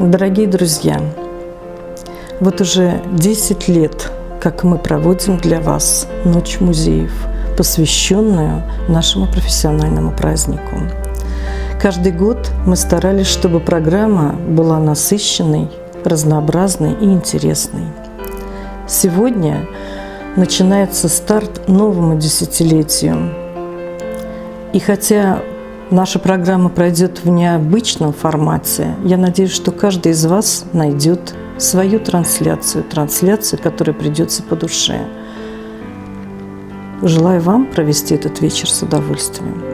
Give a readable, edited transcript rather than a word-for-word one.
Дорогие друзья, вот уже 10 лет, как мы проводим для вас Ночь музеев, посвященную нашему профессиональному празднику. Каждый год мы старались, чтобы программа была насыщенной, разнообразной и интересной. Сегодня начинается старт новому десятилетию. И хотя наша программа пройдет в необычном формате, я надеюсь, что каждый из вас найдет свою трансляцию, которая придется по душе. Желаю вам провести этот вечер с удовольствием.